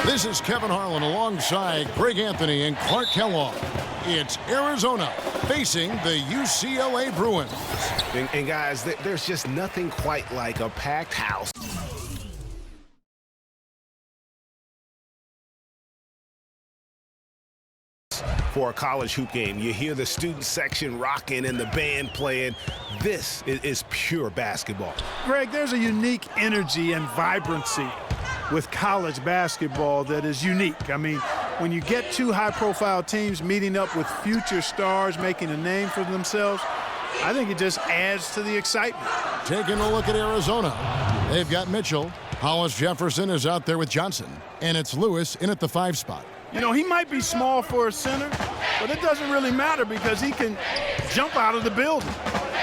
This is Kevin Harlan alongside Greg Anthony and Clark Kellogg. It's Arizona facing the UCLA Bruins. And guys, there's just nothing quite like a packed house for a college hoop game. You hear the student section rocking and the band playing. This is pure basketball. Greg, there's a unique energy and vibrancy with college basketball that is unique. I mean, when you get two high-profile teams meeting up with future stars making a name for themselves, I think it just adds to the excitement. Taking a look at Arizona. They've got Mitchell. Hollis Jefferson is out there with Johnson. And it's Lewis in at the 5 spot. You know, he might be small for a center, but it doesn't really matter because he can jump out of the building.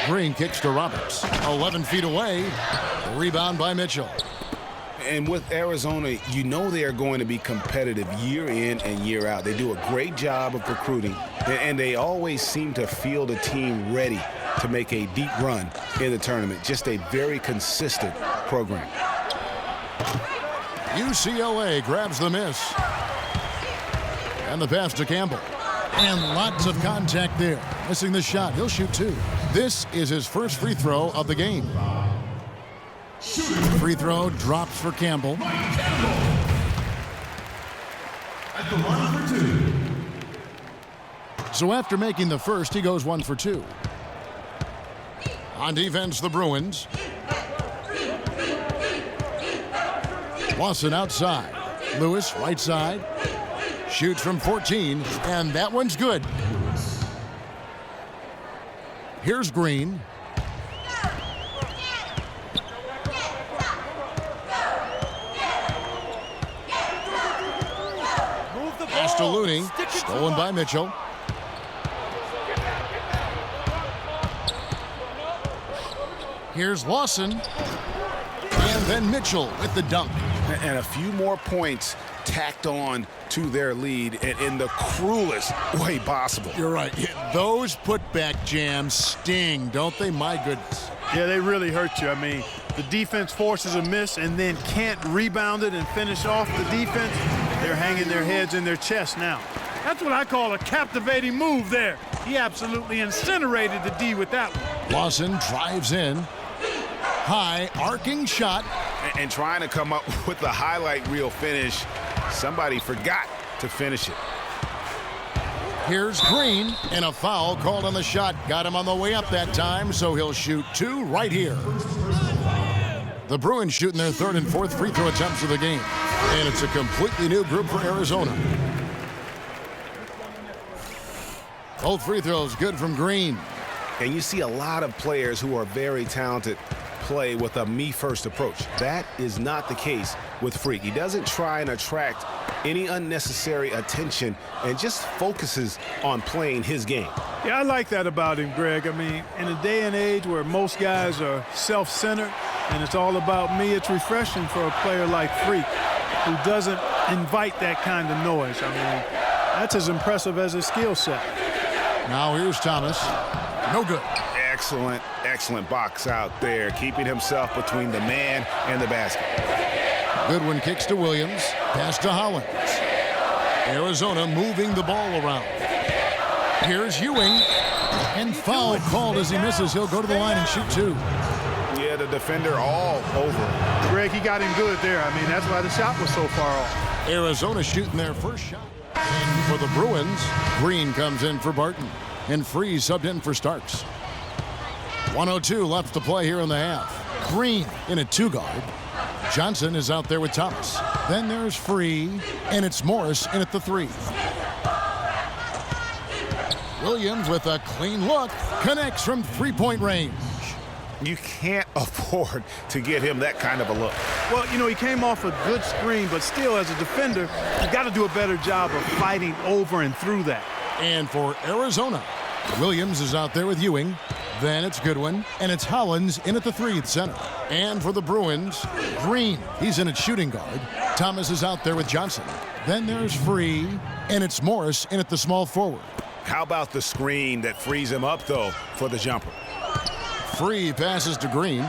Green kicks to Roberts. 11 feet away. Rebound by Mitchell. And with Arizona, you know they are going to be competitive year in and year out. They do a great job of recruiting, and they always seem to field a team ready to make a deep run in the tournament. Just a very consistent program. UCLA grabs the miss. And the pass to Campbell. And lots of contact there. Missing the shot. He'll shoot 2. This is his first free throw of the game. Free throw drops for Campbell. At the line for 2. So after making the first, he goes 1 for 2. On defense, the Bruins. Lawson outside. Lewis right side. Shoots from 14, and that one's good. Here's Green. Pass to Looney, stolen by Mitchell. Here's Lawson. And then Mitchell with the dunk. And a few more points tacked on to their lead in the cruelest way possible. You're right. Those putback jams sting, don't they? My goodness. Yeah, they really hurt you. I mean, the defense forces a miss and then can't rebound it and finish off the defense. They're hanging their heads in their chest now. That's what I call a captivating move there. He absolutely incinerated the D with that one. Lawson drives in. High, arcing shot. And trying to come up with the highlight reel finish. Somebody forgot to finish it. Here's Green, and a foul called on the shot. Got him on the way up that time, so he'll shoot 2 right here. The Bruins shooting their 3rd and 4th free throw attempts of the game. And it's a completely new group for Arizona. Both free throws good from Green. And you see a lot of players who are very talented play with a me-first approach. That is not the case with Freak. He doesn't try and attract any unnecessary attention and just focuses on playing his game. Yeah, I like that about him, Greg. I mean, in a day and age where most guys are self-centered and it's all about me, it's refreshing for a player like Freak who doesn't invite that kind of noise. I mean, that's as impressive as his skill set. Now here's Thomas. No good. Excellent box out there, keeping himself between the man and the basket. Goodwin kicks to Williams. Pass to Hollins. Arizona moving the ball around. Here's Ewing. And foul called as he misses. He'll go to the line and shoot 2. Yeah, the defender all over. Greg, he got him good there. I mean, that's why the shot was so far off. Arizona shooting their first shot. And for the Bruins, Green comes in for Barton. And Freeze subbed in for Starks. 1:02 left to play here in the half. Green in a 2-guard. Johnson is out there with Thomas. Then there's Free, and it's Morris in at the 3. Williams with a clean look, connects from 3-point range. You can't afford to get him that kind of a look. Well, you know, he came off a good screen, but still, as a defender, you got to do a better job of fighting over and through that. And for Arizona, Williams is out there with Ewing. Then it's Goodwin, and it's Hollins in at the 3 at center. And for the Bruins, Green, he's in at shooting guard. Thomas is out there with Johnson. Then there's Free, and it's Morris in at the small forward. How about the screen that frees him up, though, for the jumper? Free passes to Green.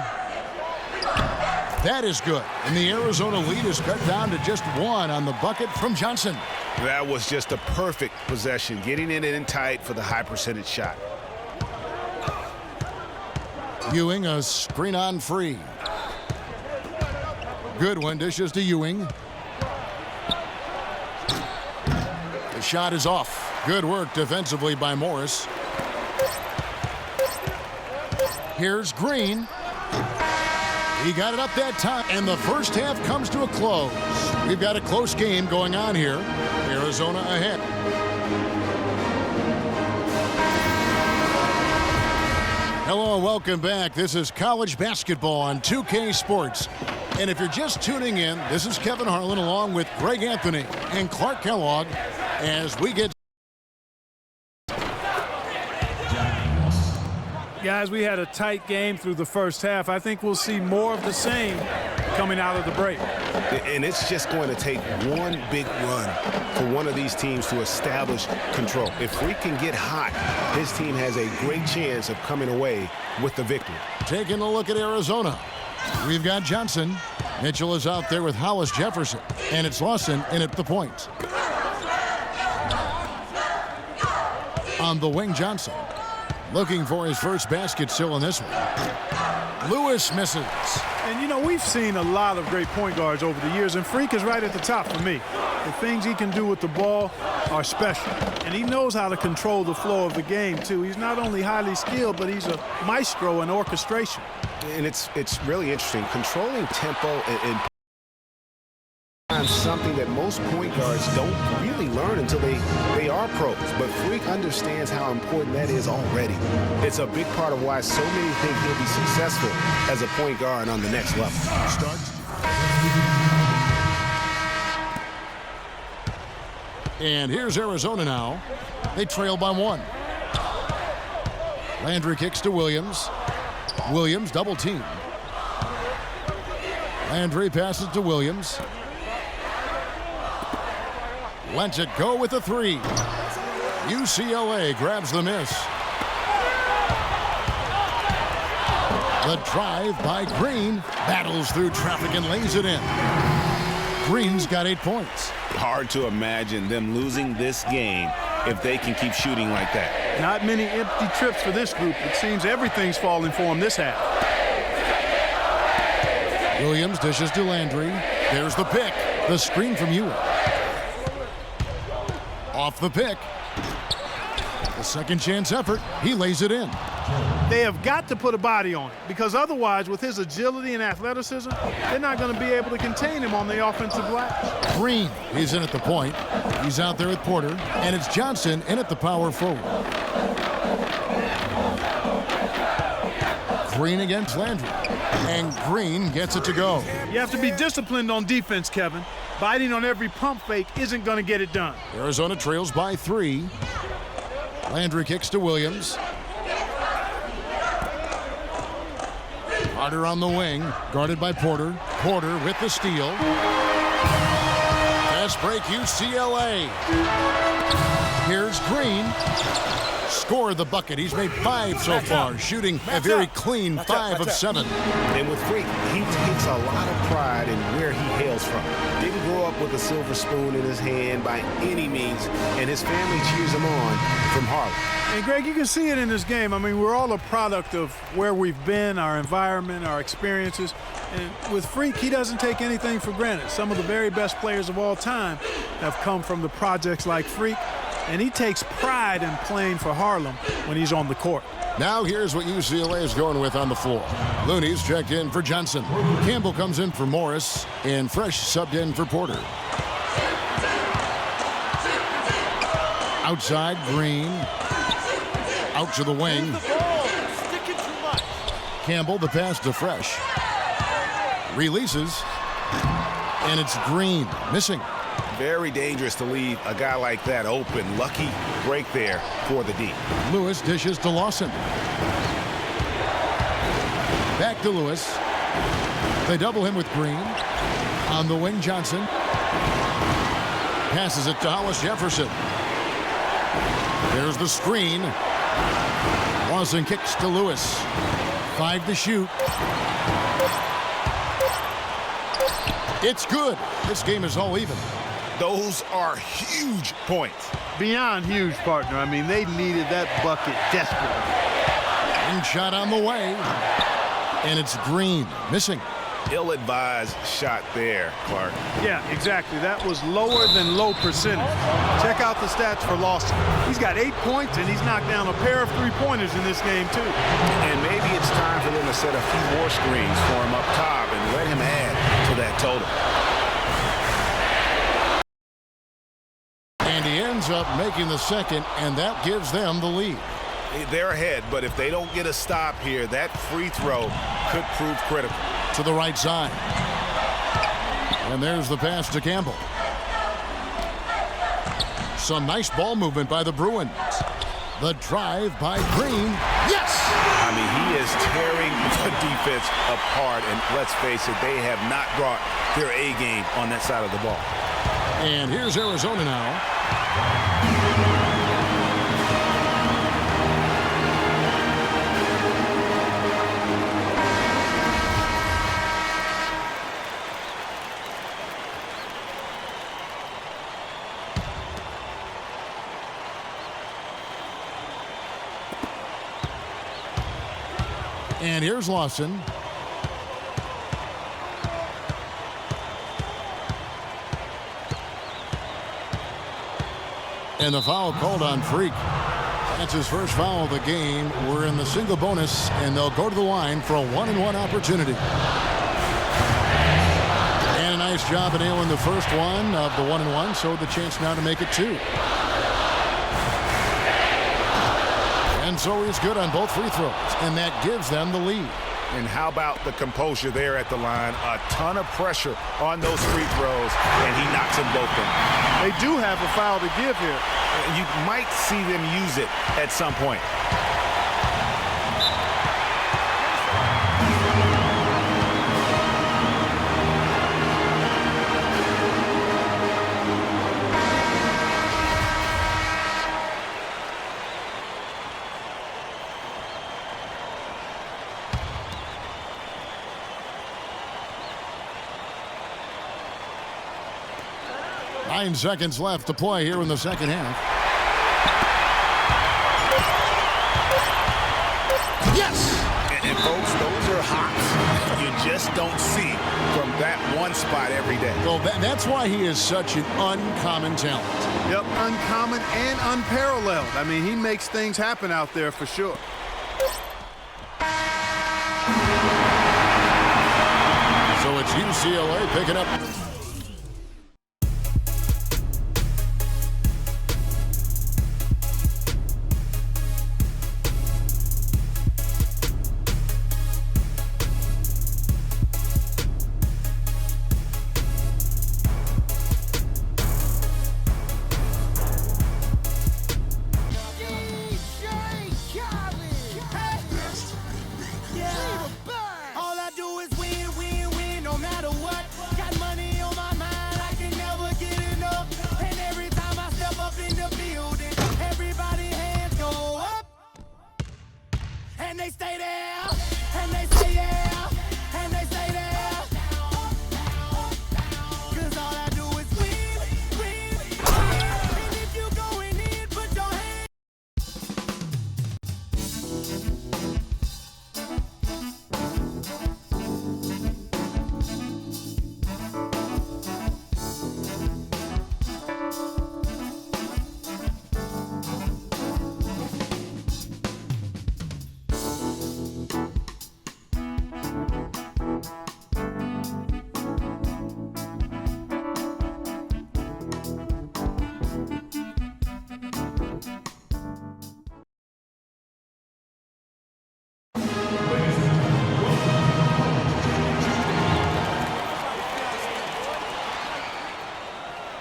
That is good. And the Arizona lead is cut down to just 1 on the bucket from Johnson. That was just a perfect possession, getting it in tight for the high percentage shot. Ewing, a screen on free. Goodwin dishes to Ewing. The shot is off. Good work defensively by Morris. Here's Green. He got it up that time, and the first half comes to a close. We've got a close game going on here. Arizona ahead. Hello and welcome back. This is college basketball on 2K Sports. And if you're just tuning in, this is Kevin Harlan along with Greg Anthony and Clark Kellogg as we get. Guys, we had a tight game through the first half. I think we'll see more of the same coming out of the break. And it's just going to take one big run for one of these teams to establish control. If Freak can get hot, his team has a great chance of coming away with the victory. Taking a look at Arizona. We've got Johnson. Mitchell is out there with Hollis Jefferson. And it's Lawson in at the point. On the wing, Johnson. Looking for his first basket still in this one. Lewis misses. And, you know, we've seen a lot of great point guards over the years, and Freak is right at the top for me. The things he can do with the ball are special. And he knows how to control the flow of the game, too. He's not only highly skilled, but he's a maestro in orchestration. And it's really interesting. Controlling tempo and something that most point guards don't really learn until they are pros. But Freak understands how important that is already. It's a big part of why so many think he'll be successful as a point guard on the next level. Starts. And here's Arizona now. They trail by 1. Landry kicks to Williams. Williams double team. Landry passes to Williams. Lets it go with a 3. UCLA grabs the miss. The drive by Green. Battles through traffic and lays it in. Green's got 8 points. Hard to imagine them losing this game if they can keep shooting like that. Not many empty trips for this group. It seems everything's falling for them this half. Williams dishes to Landry. There's the pick. The screen from Ewing. Off the pick. The second chance effort. He lays it in. They have got to put a body on it, because otherwise, with his agility and athleticism, they're not going to be able to contain him on the offensive glass. Green is in at the point. He's out there with Porter. And it's Johnson in at the power forward. Green against Landry. And Green gets it to go. You have to be disciplined on defense, Kevin. Biting on every pump fake isn't going to get it done. Arizona trails by 3. Landry kicks to Williams. Carter on the wing, guarded by Porter. Porter with the steal. Fast break, UCLA. Here's Green. Score the bucket. He's made 5 so far, shooting a very clean 5 of 7. And with Freak, he takes a lot of pride in where he hails from. Didn't grow up with a silver spoon in his hand by any means, and his family cheers him on from Harlem. And Greg, you can see it in this game. I mean, we're all a product of where we've been, our environment, our experiences. And with Freak, he doesn't take anything for granted. Some of the very best players of all time have come from the projects like Freak, and he takes pride in playing for Harlem when he's on the court. Now here's what UCLA is going with on the floor. Looney's checked in for Johnson. Campbell comes in for Morris, and Fresh subbed in for Porter. Outside, Green. Out to the wing. Campbell, the pass to Fresh. Releases. And it's Green, missing. Very dangerous to leave a guy like that open. Lucky break there for the D. Lewis dishes to Lawson. Back to Lewis. They double him with Green. On the wing, Johnson. Passes it to Hollis Jefferson. There's the screen. Lawson kicks to Lewis. 5 to shoot. It's good. This game is all even. Those are huge points. Beyond huge, partner. I mean, they needed that bucket desperately. And shot on the way. And it's Green. Missing. Ill-advised shot there, Clark. Yeah, exactly. That was lower than low percentage. Check out the stats for Lawson. He's got 8 points, and he's knocked down a pair of three-pointers in this game, too. And maybe it's time for them to set a few more screens for him up top and let him add to that total. And he ends up making the second, and that gives them the lead. They're ahead, but if they don't get a stop here, that free throw could prove critical. To the right side. And there's the pass to Campbell. Some nice ball movement by the Bruins. The drive by Green. Yes! I mean, he is tearing the defense apart, and let's face it, they have not brought their A game on that side of the ball. And here's Arizona now. And here's Lawson. And the foul called on Freak. That's his first foul of the game. We're in the single bonus, and they'll go to the line for a 1-and-1 opportunity. And a nice job of nailing the first one of the 1-and-1, so the chance now to make it 2. And so he's good on both free throws, and that gives them the lead. And how about the composure there at the line? A ton of pressure on those free throws, and he knocks them both in. They do have a foul to give here. You might see them use it at some point. Nine seconds left to play here in the second half. Yes! And folks, those are hops you just don't see from that one spot every day. Well, that's why he is such an uncommon talent. Yep, uncommon and unparalleled. I mean, he makes things happen out there for sure. So it's UCLA picking up. And they stay there, and they say yeah, and they say there. Cause all I do is win, win, win. And if you going in, put your hands.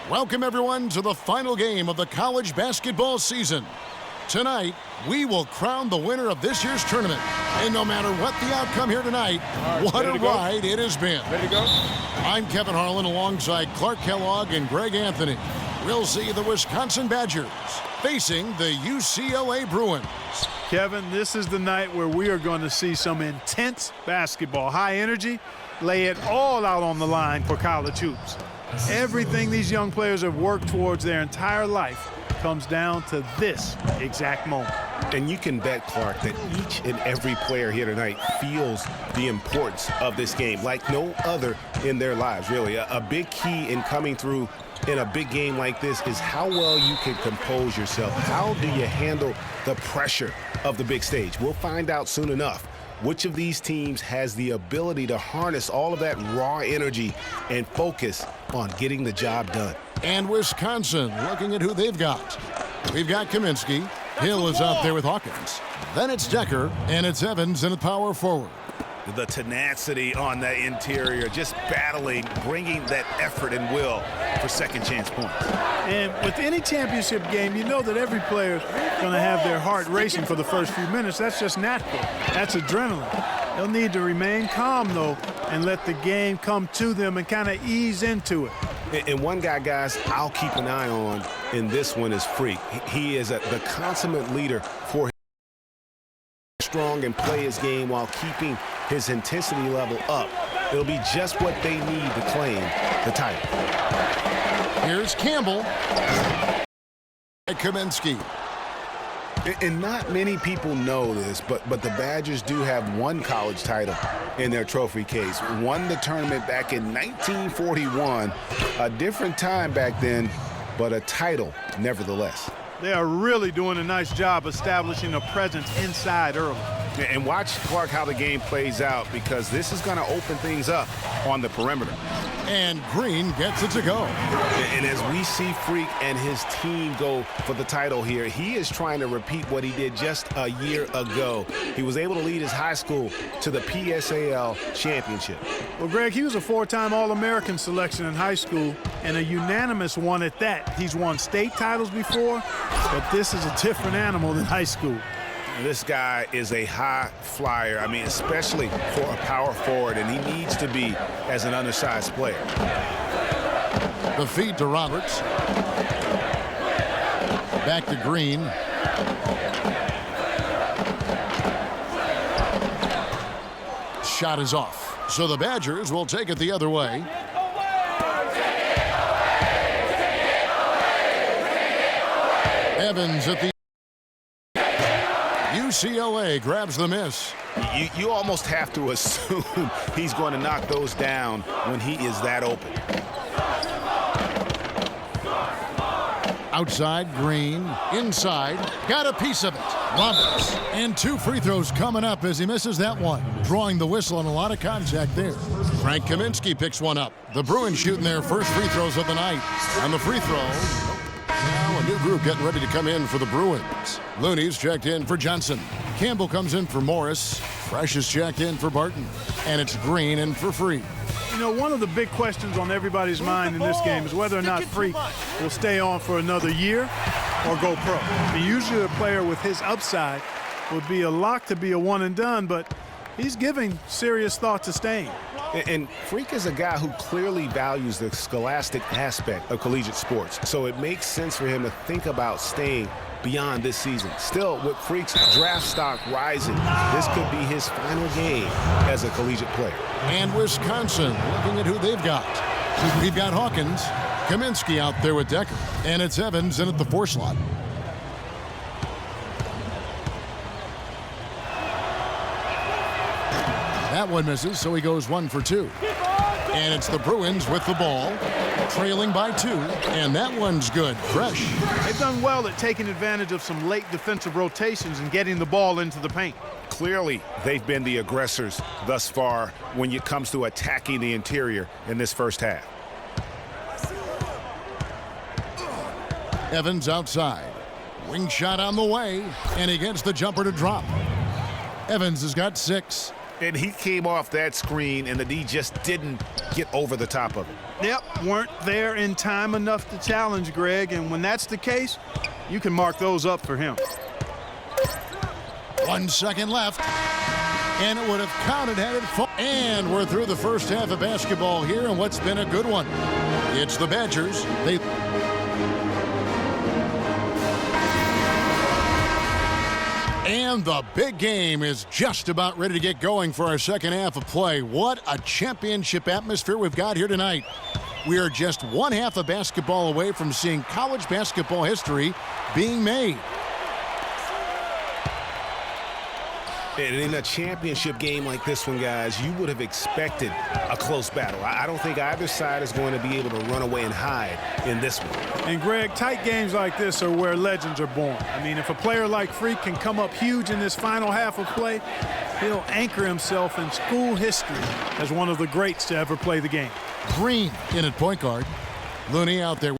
Welcome, everyone, to the final game of the college basketball season. Tonight, we will crown the winner of this year's tournament. And no matter what the outcome here tonight, what a ride it has been. Ready to go? I'm Kevin Harlan alongside Clark Kellogg and Greg Anthony. we'll see the Wisconsin Badgers facing the UCLA Bruins. Kevin, this is the night where we are going to see some intense basketball. High energy, lay it all out on the line for college hoops. Everything these young players have worked towards their entire life comes down to this exact moment. And you can bet, Clark, that each and every player here tonight feels the importance of this game like no other in their lives, really. A big key in coming through in a big game like this is how well you can compose yourself. How do you handle the pressure of the big stage? We'll find out soon enough which of these teams has the ability to harness all of that raw energy and focus on getting the job done. And Wisconsin looking at who they've got. We've got Kaminsky. Hill is out there with Hawkins. Then it's Decker, and it's Evans in the power forward. The tenacity on that interior, just battling, bringing that effort and will for second chance points. And with any championship game, you know that every player is going to have their heart racing for the first few minutes. That's just natural. That's adrenaline. They'll need to remain calm, though, and let the game come to them and kind of ease into it. And one guy, guys, I'll keep an eye on in this one is Freak. He is the consummate leader for his strong and play his game while keeping his intensity level up. It'll be just what they need to claim the title. Here's Campbell. Kaminsky. And not many people know this, but the Badgers do have one college title in their trophy case. Won the tournament back in 1941. A different time back then, but a title nevertheless. They are really doing a nice job establishing a presence inside early. And watch, Clark, how the game plays out, because this is going to open things up on the perimeter. And Green gets it to go. And as we see Freak and his team go for the title here, he is trying to repeat what he did just a year ago. He was able to lead his high school to the PSAL championship. Well, Greg, he was a four-time All-American selection in high school and a unanimous one at that. He's won state titles before, but this is a different animal than high school. This guy is a high flyer, I mean, especially for a power forward, and he needs to be as an undersized player. The feed to Roberts. Back to Green. Shot is off. So the Badgers will take it the other way. Evans at the UCLA grabs the miss. You almost have to assume he's going to knock those down when he is that open. Outside, Green. Inside. Got a piece of it. Roberts. And two free throws coming up as he misses that one. Drawing the whistle and a lot of contact there. Frank Kaminsky picks one up. The Bruins shooting their first free throws of the night. And the free throw. Now a new group getting ready to come in for the Bruins. Looney's checked in for Johnson. Campbell comes in for Morris. Fresh is checked in for Barton. And it's Green in for Free. You know, one of the big questions on everybody's mind in this game is whether or not Freak will stay on for another year or go pro. And usually a player with his upside would be a lock to be a one and done, but he's giving serious thought to staying. And Freak is a guy who clearly values the scholastic aspect of collegiate sports, so it makes sense for him to think about staying beyond this season. Still, with Freak's draft stock rising, this could be his final game as a collegiate player. And Wisconsin looking at who they've got. We've got Hawkins, Kaminsky out there with Decker, and it's Evans in at the 4 slot. That one misses, so he goes 1 for 2. And it's the Bruins with the ball, trailing by 2, and that one's good, fresh. They've done well at taking advantage of some late defensive rotations and getting the ball into the paint. Clearly, they've been the aggressors thus far when it comes to attacking the interior in this first half. Evans outside. Wing shot on the way, and he gets the jumper to drop. Evans has got 6. And he came off that screen, and the D just didn't get over the top of it. Yep, weren't there in time enough to challenge Greg, and when that's the case, you can mark those up for him. 1 second left, and it would have counted had it fallen. And we're through the first half of basketball here, and what's been a good one. It's the Badgers. And the big game is just about ready to get going for our second half of play. What a championship atmosphere we've got here tonight. We are just one half of basketball away from seeing college basketball history being made. And in a championship game like this one, guys, you would have expected a close battle. I don't think either side is going to be able to run away and hide in this one. And, Greg, tight games like this are where legends are born. I mean, if a player like Freak can come up huge in this final half of play, he'll anchor himself in school history as one of the greats to ever play the game. Green in at point guard. Looney out there.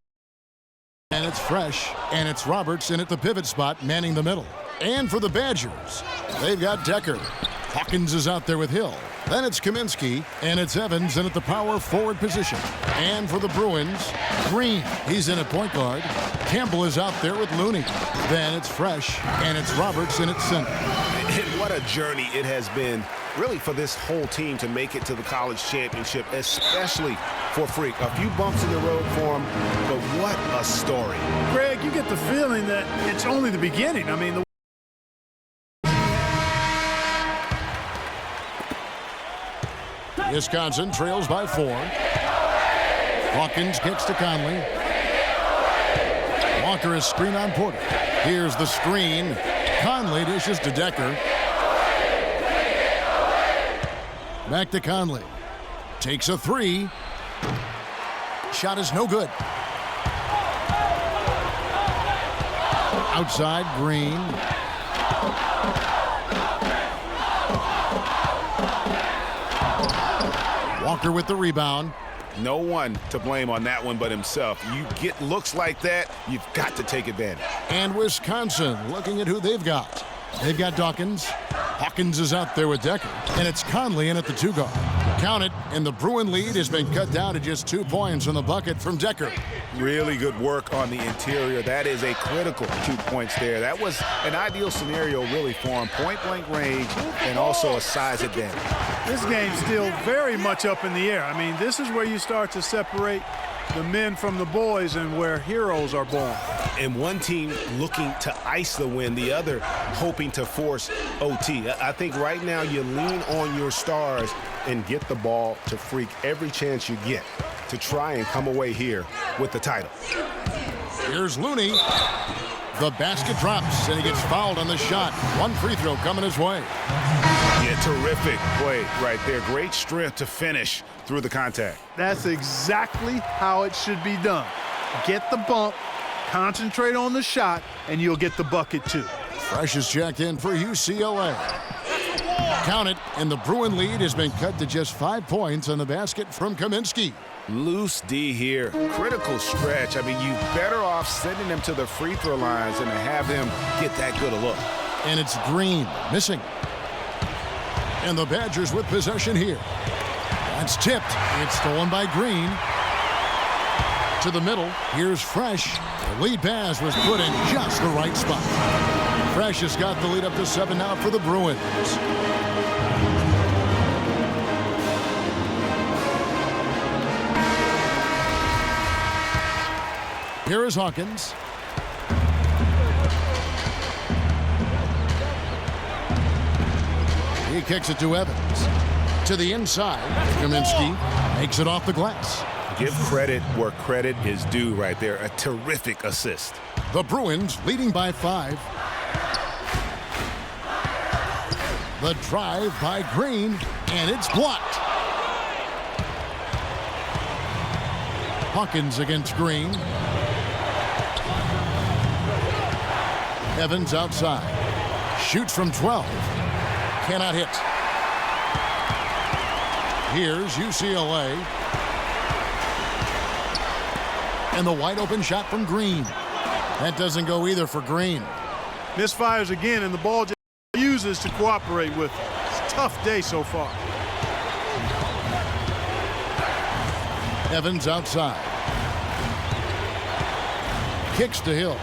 And it's Fresh. And it's Roberts in at the pivot spot, manning the middle. And for the Badgers, they've got Decker. Hawkins is out there with Hill. Then it's Kaminsky, and it's Evans in at the power forward position. And for the Bruins, Green, he's in at point guard. Campbell is out there with Looney. Then it's Fresh, and it's Roberts in at center. And what a journey it has been, really, for this whole team to make it to the college championship, especially for Freak. A few bumps in the road for him, but what a story. Greg, you get the feeling that it's only the beginning. I mean, Wisconsin trails by 4. Hawkins kicks to Conley. Walker is screen on Porter. Here's the screen. Conley dishes to Decker. Back to Conley. Takes a 3. Shot is no good. Outside, Green. Walker with the rebound. No one to blame on that one but himself. You get looks like that, you've got to take advantage. And Wisconsin looking at who they've got. They've got Dawkins. Hawkins is out there with Decker. And it's Conley in at the 2 guard. Count it, and the Bruin lead has been cut down to just 2 points on the bucket from Decker. Really good work on the interior. That is a critical 2 points there. That was an ideal scenario really for him. Point-blank range and also a size advantage. this game's still very much up in the air. I mean, this is where you start to separate the men from the boys and where heroes are born. And one team looking to ice the win, the other hoping to force OT. I think right now you lean on your stars and get the ball to Freak every chance you get to try and come away here with the title. Here's Looney. The basket drops, and he gets fouled on the shot. One free throw coming his way. Yeah, terrific play right there. Great strength to finish through the contact. That's exactly how it should be done. Get the bump, concentrate on the shot, and you'll get the bucket too. Fresh is checked in for UCLA. Count it, and the Bruin lead has been cut to just 5 points on the basket from Kaminsky. Loose D here. Critical stretch. I mean, you better off sending him to the free throw lines than to have him get that good a look. And it's Green missing. And the Badgers with possession here. That's tipped. It's stolen by Green. To the middle. Here's Fresh. The lead pass was put in just the right spot. Fresh has got the lead up to 7 now for the Bruins. Here is Hawkins. He kicks it to Evans. To the inside. Kaminsky makes it off the glass. Give credit where credit is due right there. A terrific assist. The Bruins leading by 5. The drive by Green, and it's blocked. Hawkins against Green. Evans outside. Shoots from 12. Cannot hit. Here's UCLA. And the wide open shot from Green. That doesn't go either for Green. Misfires again, and the ball just refuses to cooperate with him. It's a tough day so far. Evans outside. Kicks to Hill.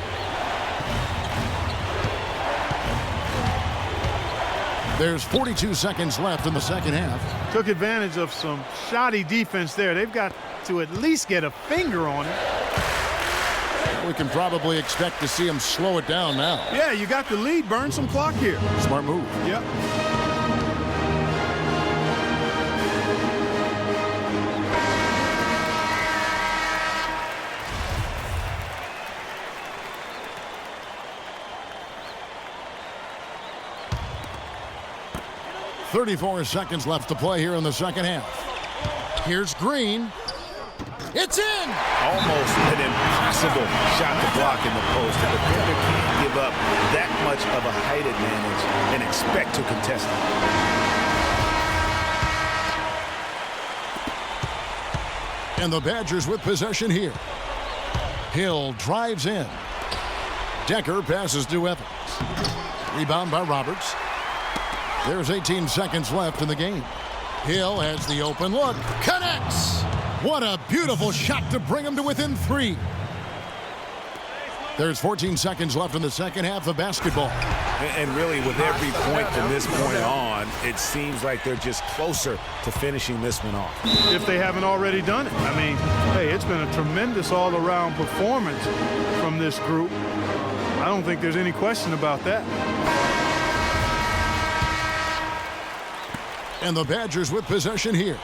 There's 42 seconds left in the second half. Took advantage of some shoddy defense there. They've got to at least get a finger on it. We can probably expect to see him slow it down now. Yeah, you got the lead. Burn some clock here. Smart move. Yep. .34 seconds left to play here in the second half. Here's Green. It's in! Almost an impossible shot to block in the post. The defender can't give up that much of a height advantage and expect to contest it. And the Badgers with possession here. Hill drives in. Decker passes to Evans. Rebound by Roberts. There's 18 seconds left in the game. Hill has the open look. Connects! What a beautiful shot to bring him to within 3. There's 14 seconds left in the second half of basketball. And really, with every point from this point on, it seems like they're just closer to finishing this one off. If they haven't already done it. I mean, hey, it's been a tremendous all-around performance from this group. I don't think there's any question about that. And the Badgers with possession here.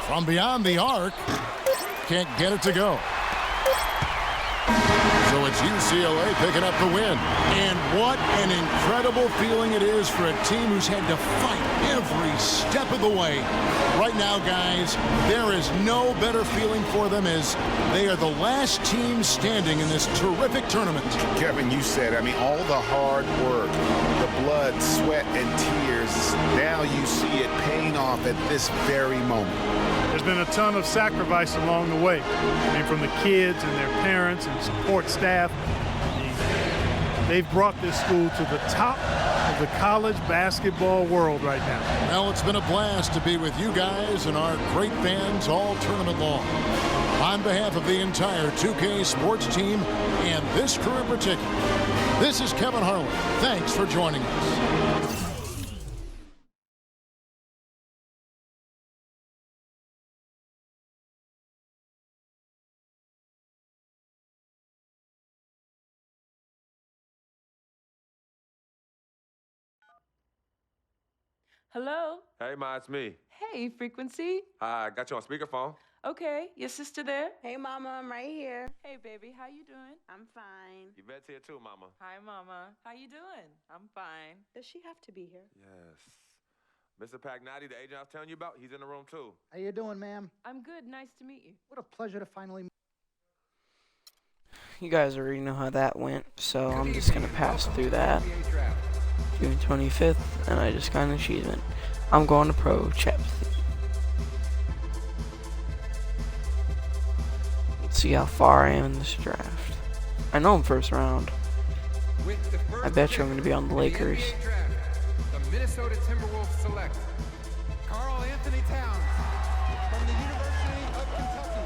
From beyond the arc. Can't get it to go. So it's UCLA picking up the win. And what an incredible feeling it is for a team who's had to fight every step of the way. Right now, guys, there is no better feeling for them as they are the last team standing in this terrific tournament. Kevin, you said, I mean, all the hard work, the blood, sweat, and tears, now you see it paying off at this very moment. There's been a ton of sacrifice along the way. I mean, from the kids and their parents and support staff. They've brought this school to the top of the college basketball world right now. Well, it's been a blast to be with you guys and our great fans all tournament long. On behalf of the entire 2K sports team and this crew in particular, this is Kevin Harlan. Thanks for joining us. Hello? Hey, Ma, it's me. Hey, Frequency. I got you on speakerphone. Okay, your sister there? Hey, Mama, I'm right here. Hey, baby, how you doing? I'm fine. You bet's here too, Mama. Hi, Mama. How you doing? I'm fine. Does she have to be here? Yes. Mr. Pagnotti, the agent I was telling you about, he's in the room too. How you doing, ma'am? I'm good. Nice to meet you. What a pleasure to finally meet. You guys already know how that went, so I'm just gonna pass through that. June 25th, and I just got an achievement. I'm going to Pro Chapter. Let's see how far I am in this draft. I know I'm first round. I bet you I'm gonna be on the Lakers. The Minnesota Timberwolves select Karl Anthony Towns from the University of Kentucky.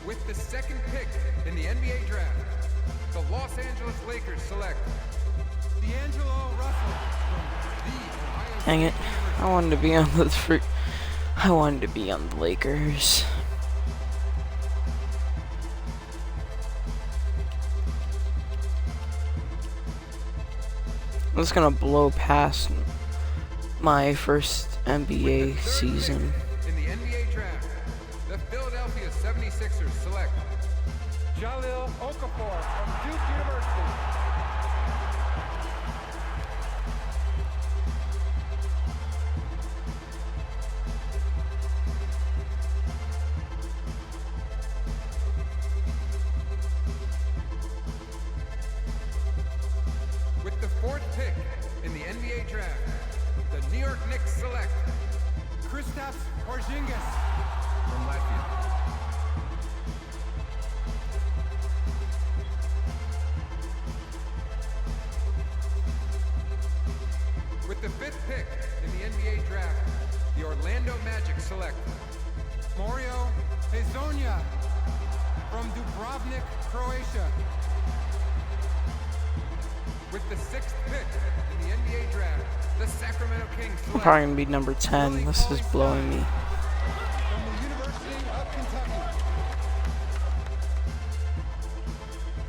With the second pick in the NBA draft, the Los Angeles Lakers select D'Angelo Russell from the Ohio Dang it! I wanted to be on the I wanted to be on the Lakers. I'm just gonna blow past my first NBA season. In the NBA draft, the Philadelphia 76ers select Jahlil Okafor from Duke University. With the fourth pick in the NBA draft, the New York Knicks select Kristaps Porzingis from Latvia. With the fifth pick in the NBA draft, the Orlando Magic select Mario Hezonja from Dubrovnik, Croatia. With the 6th pick in the NBA draft, the Sacramento Kings I'm select probably gonna be number 10. This is blowing me. from the University of Kentucky.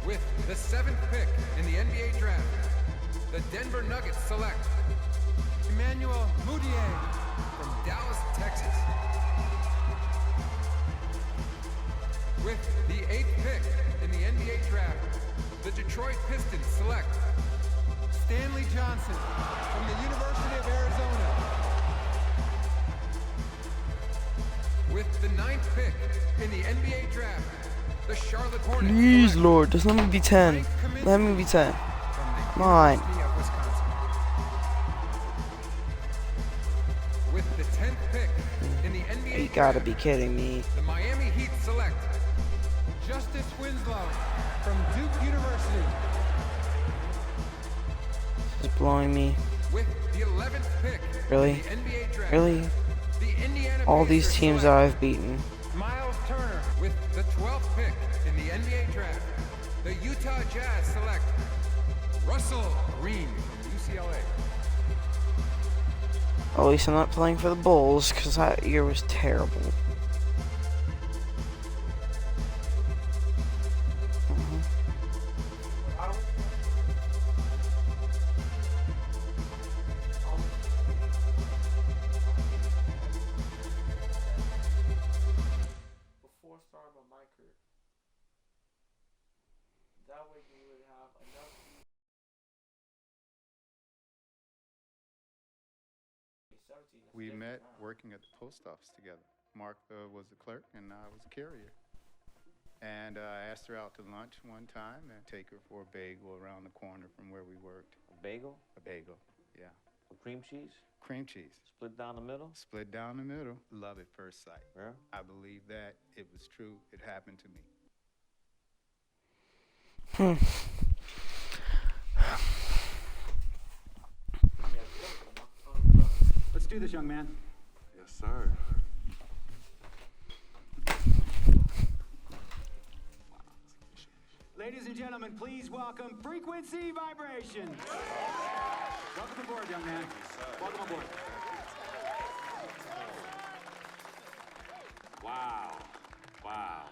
With the 7th pick in the NBA draft, the Denver Nuggets select Emmanuel Mudiay from Dallas, Texas. With the 8th pick in the NBA draft, the Detroit Pistons select Stanley Johnson from the University of Arizona. With the 9th pick in the NBA draft, the Charlotte Hornets Please, select Lord, just let me be 10. Let me be 10. Come on. University of Wisconsin. With the 10th pick in the NBA You gotta draft, be kidding me. the Miami Heat select Justice Winslow from Duke University. It's blowing me. With the 11th pick Really? in the NBA draft, Really? the Indiana All these Pacers teams that select I've beaten. Miles Turner. With the 12th pick in the NBA draft, the Utah Jazz select Russell Green from UCLA. At least I'm not playing for the Bulls, because that year was terrible. Before starting my career, that way you would have enough. We met working at the post office together. Mark was the clerk and I was a carrier. And I asked her out to lunch one time and take her for a bagel around the corner from where we worked. A bagel? A bagel, yeah. With cream cheese? Cream cheese. Split down the middle? Split down the middle. Love at first sight. Yeah? I believe that. It was true. It happened to me. Let's do this, young man. Yes, sir. Ladies and gentlemen, please welcome Frequency Vibration. Welcome aboard, young man. Welcome aboard. Wow. Wow.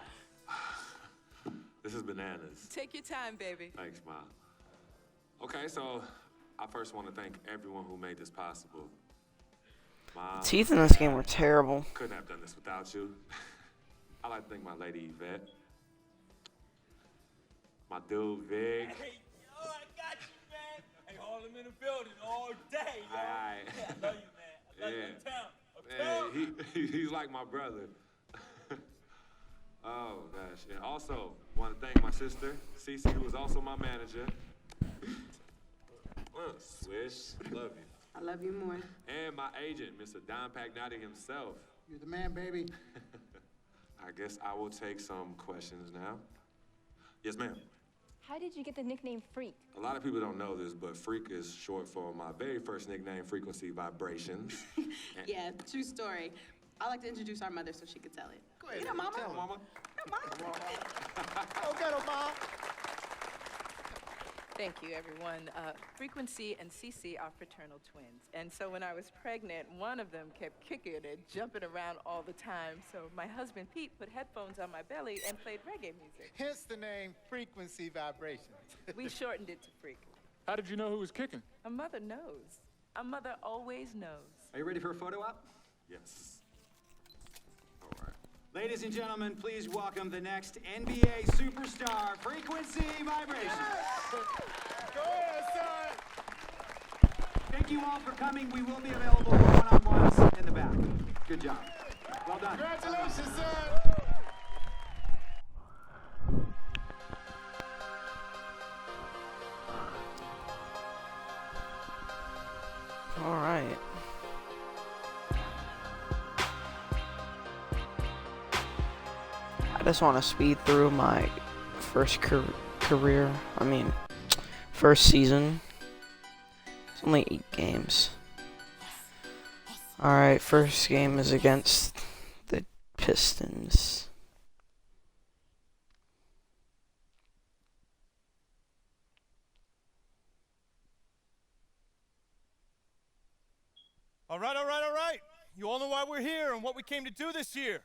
This is bananas. Take your time, baby. Thanks, Ma. Okay, so I first want to thank everyone who made this possible. Mom, Teeth in this game were terrible. couldn't have done this without you. I'd like to thank my lady Yvette. My dude Vig. Hey, yo, I got you, man. Hey, hold him in the building all day, yo. Aye. Yeah, I love you, man. I love you uptown. He's like my brother. Oh, gosh. And also, want to thank my sister, Cece, who is also my manager. Swish, love you. I love you more. And my agent, Mr. Don Pagnotti himself. You're the man, baby. I guess I will take some questions now. Yes, ma'am. How did you get the nickname Freak? A lot of people don't know this, but Freak is short for my very first nickname, Frequency Vibrations. Yeah, true story. I like to introduce our mother so she could tell it. Go ahead. Yeah, Mama. Tell Mama. Yeah, Mama. Go get him, Mom. Thank you, everyone. Frequency and Cece are fraternal twins. And so when I was pregnant, one of them kept kicking and jumping around all the time. So my husband, Pete, put headphones on my belly and played reggae music. Hence the name Frequency Vibrations. We shortened it to Freak. How did you know who was kicking? A mother knows. A mother always knows. Are you ready for a photo op? Yes. All right. Ladies and gentlemen, please welcome the next NBA superstar, Frequency Vibration. Go ahead, son. Thank you all for coming. We will be available for one-on-ones in the back. Good job. Well done. Congratulations, son. All right. I just want to speed through my first first season. It's only 8 games. Alright, first game is against the Pistons. All right. You all know why we're here and what we came to do this year.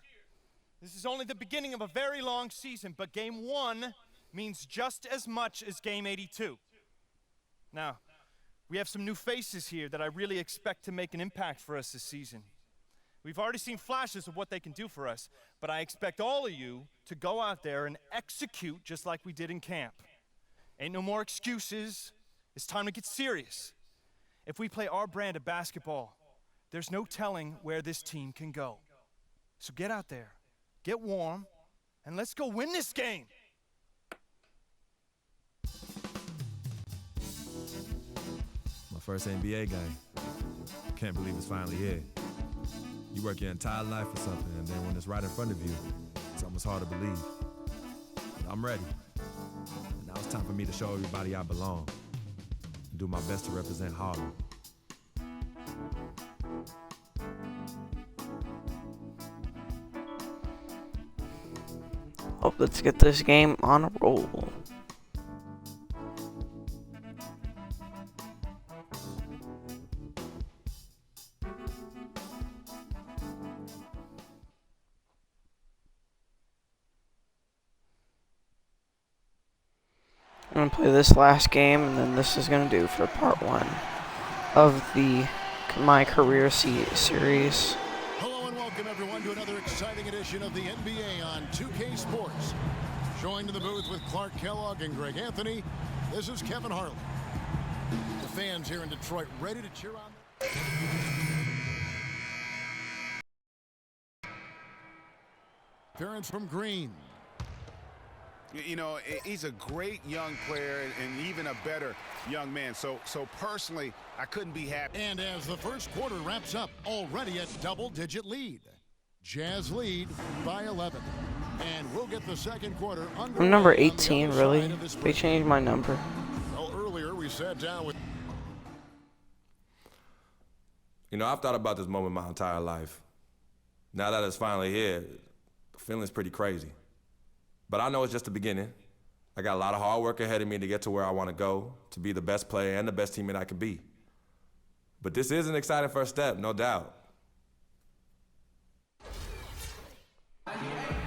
This is only the beginning of a very long season, but Game 1 means just as much as Game 82. Now, we have some new faces here that I really expect to make an impact for us this season. We've already seen flashes of what they can do for us, but I expect all of you to go out there and execute just like we did in camp. Ain't no more excuses. It's time to get serious. If we play our brand of basketball, there's no telling where this team can go. So get out there, get warm, and let's go win this game. My first NBA game. Can't believe it's finally here. You work your entire life for something, and then when it's right in front of you, it's almost hard to believe. But I'm ready. And now it's time for me to show everybody I belong and do my best to represent Harlem. Oh, let's get this game on a roll. I'm gonna play this last game, and then this is gonna do for part 1 of my career series. Hello and welcome everyone to another exciting edition of the NBA on 2K Sports. Joined in the booth with Clark Kellogg and Greg Anthony, this is Kevin Harlan. The fans here in Detroit ready to cheer on. Appearance from Green. You know, he's a great young player and even a better young man. So personally, I couldn't be happy. And as the first quarter wraps up, already a double-digit lead. Jazz lead by 11. And we'll get the second quarter under. I'm number 18, really? They changed my number. Well, earlier we sat down with. You know, I've thought about this moment my entire life. Now that it's finally here, the feeling's pretty crazy. But I know it's just the beginning. I got a lot of hard work ahead of me to get to where I want to go, to be the best player and the best teammate I can be. But this is an exciting first step, no doubt.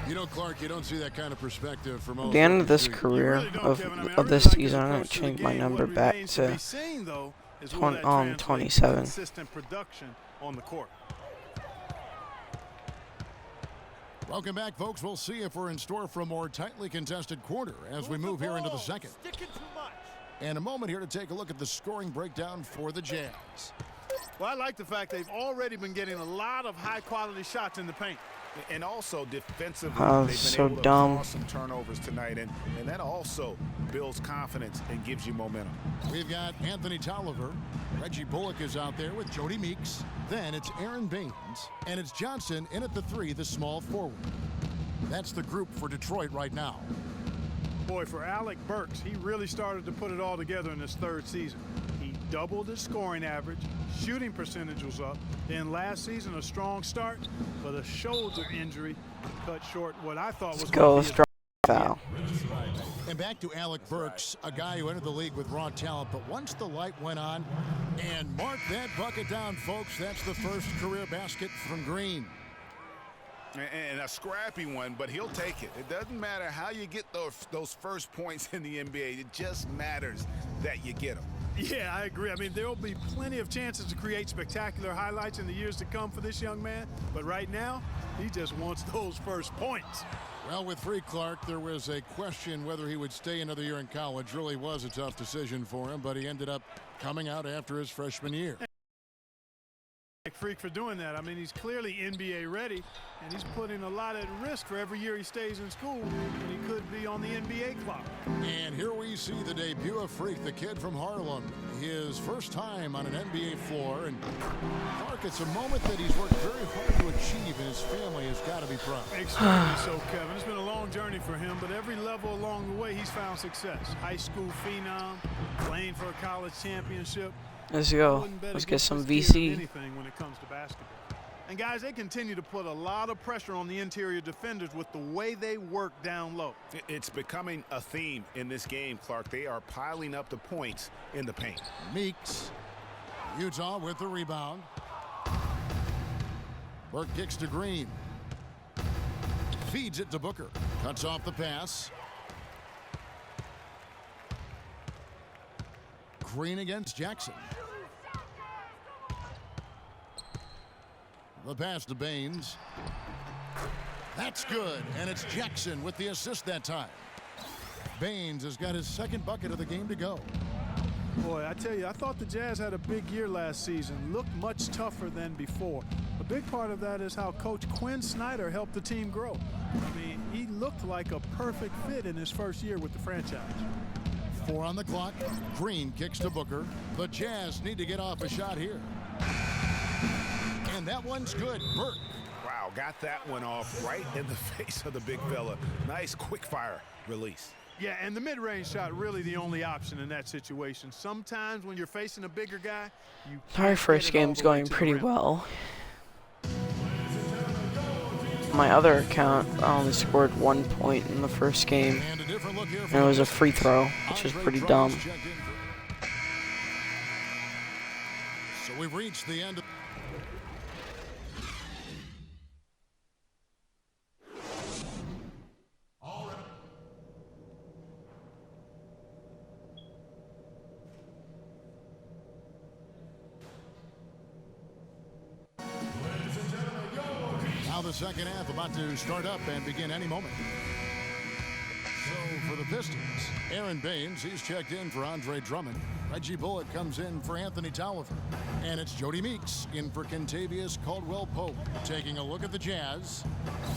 You know, Clark, you don't see that kind of perspective from At the end of this career, of this season, I'm going to change my number back to 27. Consistent production on the court. Welcome back, folks. We'll see if we're in store for a more tightly contested quarter as we move here into the second. And a moment here to take a look at the scoring breakdown for the Jazz. Well, I like the fact they've already been getting a lot of high-quality shots in the paint. And also defensively, oh, they've been so able to dumb. cause some turnovers tonight, and that also builds confidence and gives you momentum. We've got Anthony Tolliver. Reggie Bullock is out there with Jody Meeks. Then it's Aaron Baines, and it's Johnson in at the 3, the small forward. That's the group for Detroit right now. Boy, for Alec Burks, he really started to put it all together in his third season. He doubled his scoring average, shooting percentage was up. Then last season, a strong start, but a shoulder injury cut short what I thought was going to be foul. And back to Alec Burks, a guy who entered the league with raw talent, but once the light went on, and mark that bucket down, folks, that's the first career basket from Green. And a scrappy one, but he'll take it. It doesn't matter how you get those first points in the NBA. It just matters that you get them. Yeah, I agree. I mean, there will be plenty of chances to create spectacular highlights in the years to come for this young man. But right now, he just wants those first points. Well, with Free Clark, there was a question whether he would stay another year in college. Really was a tough decision for him, but he ended up coming out after his freshman year. Freak for doing that. I mean, he's clearly NBA ready, and he's putting a lot at risk for every year he stays in school when he could be on the NBA clock. And here we see the debut of Freak, the kid from Harlem. His first time on an NBA floor. And Clark, it's a moment that he's worked very hard to achieve, and his family has got to be proud. Extremely so, Kevin. It's been a long journey for him, but every level along the way, he's found success. High school phenom, playing for a college championship. Let's go. Let's get some VC. Anything when it comes to basketball. And guys, they continue to put a lot of pressure on the interior defenders with the way they work down low. It's becoming a theme in this game, Clark. They are piling up the points in the paint. Meeks, Utah with the rebound. Burke kicks to Green. Feeds it to Booker. Cuts off the pass. Green against Jackson. The pass to Baines. That's good, and it's Jackson with the assist that time. Baines has got his second bucket of the game to go. Boy, I tell you, I thought the Jazz had a big year last season. Looked much tougher than before. A big part of that is how Coach Quinn Snyder helped the team grow. I mean, he looked like a perfect fit in his first year with the franchise. 4 on the clock. Green kicks to Booker. The Jazz need to get off a shot here. And that one's good. Burke. Wow, got that one off right in the face of the big fella. Nice quick fire release. Yeah, and the mid-range shot really the only option in that situation. Sometimes when you're facing a bigger guy, you Our first game's going pretty well. My other account, I only scored 1 point in the first game, and it was a free throw, which is pretty dumb. So we've reached the end of the second half about to start up and begin any moment. So for the Pistons, Aaron Baines, he's checked in for Andre Drummond. Reggie Bullock comes in for Anthony Tolliver. And it's Jody Meeks in for Kentavious Caldwell-Pope. Taking a look at the Jazz.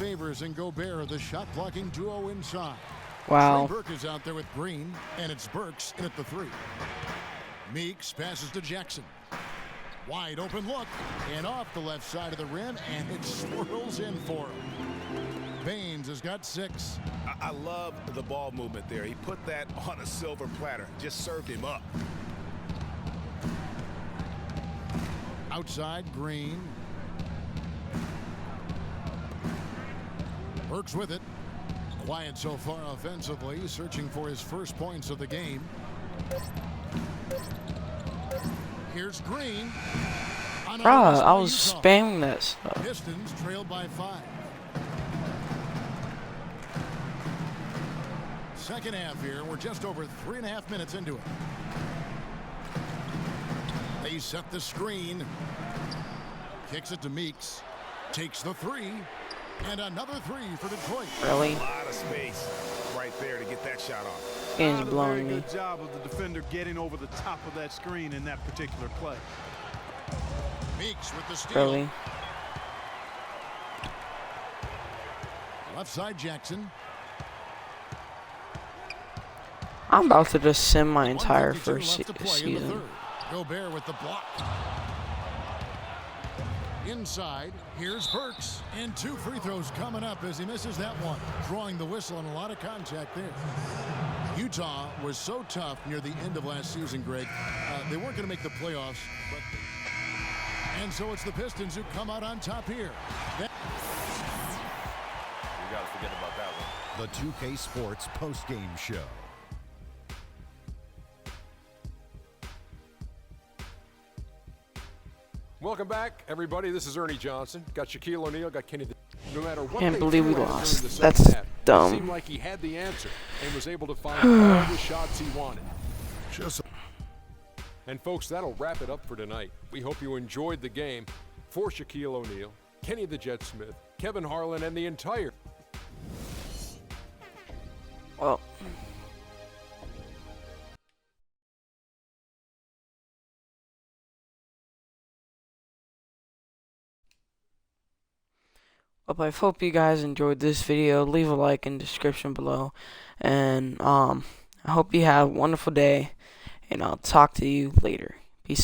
Favors and Gobert, the shot-blocking duo inside. Wow. Trey Burke is out there with Green, and it's Burks in at the 3. Meeks passes to Jackson. Wide open look, and off the left side of the rim, and it swirls in for him. Baines has got 6. I love the ball movement there. He put that on a silver platter, just served him up. Outside, Green. Burks with it. Quiet so far offensively, searching for his first points of the game. Here's Green. Bruh, I was spamming that stuff. Pistons trailed by 5. Second half here. We're just over 3.5 minutes into it. They set the screen. Kicks it to Meeks. Takes the 3. And another 3 for Detroit. Really? A lot of space right there to get that shot off. Game's blowing me. Very good job of the defender getting over the top of that screen in that particular play. Meeks with the steal. Really? Left side, Jackson. I'm about to just sim my entire first season. Gobert with the block. Inside, here's Burks, and 2 free throws coming up as he misses that one, drawing the whistle and a lot of contact there. Utah was so tough near the end of last season, Greg. They weren't going to make the playoffs, and so it's the Pistons who come out on top here. You got to forget about that one. The 2K Sports postgame show. Welcome back, everybody. This is Ernie Johnson. Got Shaquille O'Neal, got Kenny. No matter what Can't they believe we threw at him lost. during the That's second half, dumb. It seemed like he had the answer and was able to find all the shots he wanted. And folks, that'll wrap it up for tonight. We hope you enjoyed the game. For Shaquille O'Neal, Kenny the Jet Smith, Kevin Harlan, and the entire. Well. I hope you guys enjoyed this video. Leave a like in the description below. And I hope you have a wonderful day. And I'll talk to you later.